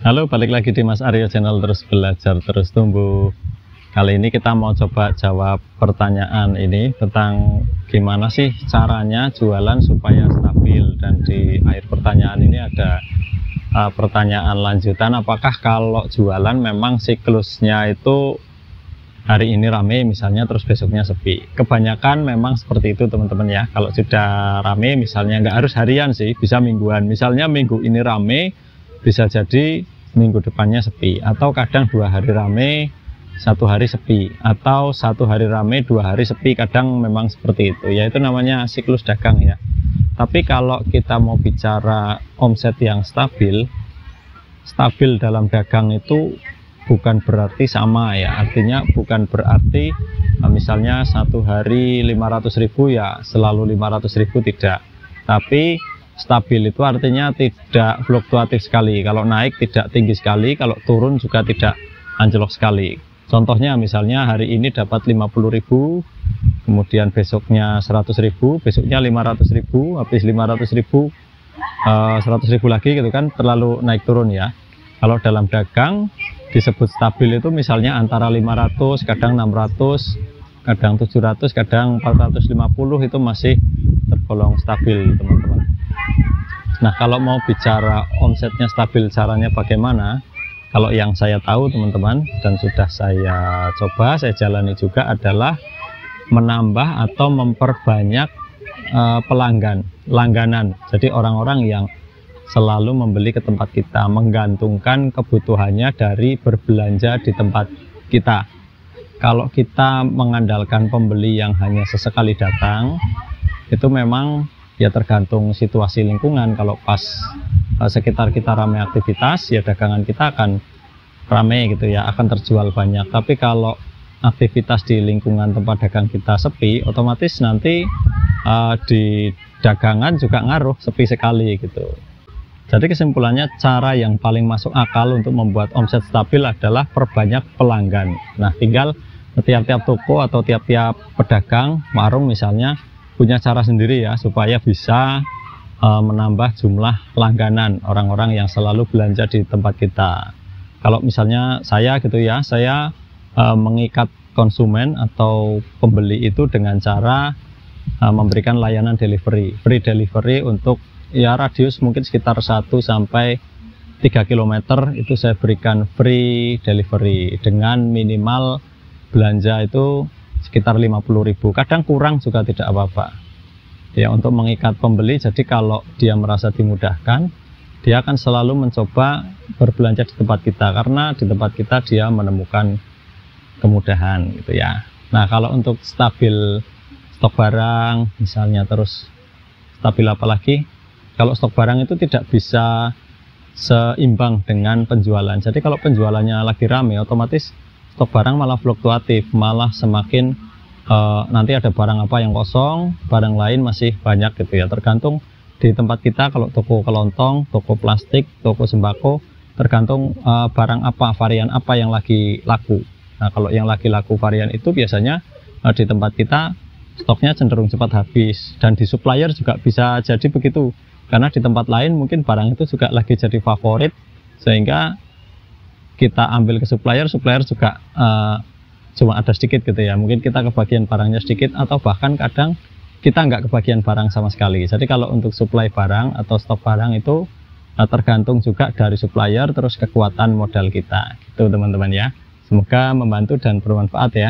Halo, balik lagi di Mas Aryo Channel, terus belajar, terus tumbuh. Kali ini kita mau coba jawab pertanyaan ini tentang gimana sih caranya jualan supaya stabil. Dan di akhir pertanyaan ini ada pertanyaan lanjutan, apakah kalau jualan memang siklusnya itu hari ini rame misalnya terus besoknya sepi. Kebanyakan memang seperti itu teman-teman ya. Kalau sudah rame misalnya, nggak harus harian sih, bisa mingguan. Misalnya minggu ini rame, bisa jadi minggu depannya sepi, atau kadang 2 hari rame 1 hari sepi, atau 1 hari rame 2 hari sepi. Kadang memang seperti itu ya, itu namanya siklus dagang ya. Tapi kalau kita mau bicara omset yang stabil dalam dagang itu bukan berarti sama ya. Artinya bukan berarti misalnya 1 hari 500.000 ya selalu 500.000, tidak. Tapi stabil itu artinya tidak fluktuatif sekali. Kalau naik tidak tinggi sekali, kalau turun juga tidak anjlok sekali. Contohnya misalnya hari ini dapat 50.000, kemudian besoknya 100.000, besoknya 500.000, habis 500.000 100.000 lagi gitu kan, terlalu naik turun ya. Kalau dalam dagang disebut stabil itu misalnya antara 500, kadang 600, kadang 700, kadang 450, itu masih tergolong stabil teman-teman. Nah, kalau mau bicara omsetnya stabil caranya bagaimana, kalau yang saya tahu teman-teman dan sudah saya coba, saya jalani juga, adalah menambah atau memperbanyak langganan. Jadi orang-orang yang selalu membeli ke tempat kita, menggantungkan kebutuhannya dari berbelanja di tempat kita. Kalau kita mengandalkan pembeli yang hanya sesekali datang, itu memang ya tergantung situasi lingkungan. Kalau pas sekitar kita ramai aktivitas, ya dagangan kita akan ramai gitu ya, akan terjual banyak. Tapi kalau aktivitas di lingkungan tempat dagang kita sepi, otomatis nanti di dagangan juga ngaruh, sepi sekali gitu. Jadi kesimpulannya, cara yang paling masuk akal untuk membuat omset stabil adalah perbanyak pelanggan. Nah, tinggal tiap-tiap toko atau tiap-tiap pedagang warung misalnya punya cara sendiri ya, supaya bisa menambah jumlah langganan orang-orang yang selalu belanja di tempat kita. Kalau misalnya saya gitu ya, saya mengikat konsumen atau pembeli itu dengan cara memberikan layanan delivery, free delivery untuk ya radius mungkin sekitar 1 sampai 3 km itu saya berikan free delivery dengan minimal belanja itu sekitar 50.000. Kadang kurang juga tidak apa-apa ya, untuk mengikat pembeli. Jadi kalau dia merasa dimudahkan, dia akan selalu mencoba berbelanja di tempat kita, karena di tempat kita dia menemukan kemudahan gitu ya. Nah, kalau untuk stabil stok barang misalnya, terus stabil apa lagi, kalau stok barang itu tidak bisa seimbang dengan penjualan. Jadi kalau penjualannya lagi rame, otomatis stok barang malah fluktuatif, malah semakin nanti ada barang apa yang kosong, barang lain masih banyak gitu ya. Tergantung di tempat kita, kalau toko kelontong, toko plastik, toko sembako, tergantung barang apa, varian apa yang lagi laku. Nah, kalau yang lagi laku varian itu biasanya di tempat kita stoknya cenderung cepat habis. Dan di supplier juga bisa jadi begitu, karena di tempat lain mungkin barang itu juga lagi jadi favorit, sehingga kita ambil ke supplier juga cuma ada sedikit gitu ya, mungkin kita kebagian barangnya sedikit, atau bahkan kadang kita nggak kebagian barang sama sekali. Jadi kalau untuk supply barang atau stok barang itu tergantung juga dari supplier, terus kekuatan modal kita gitu teman-teman ya. Semoga membantu dan bermanfaat ya.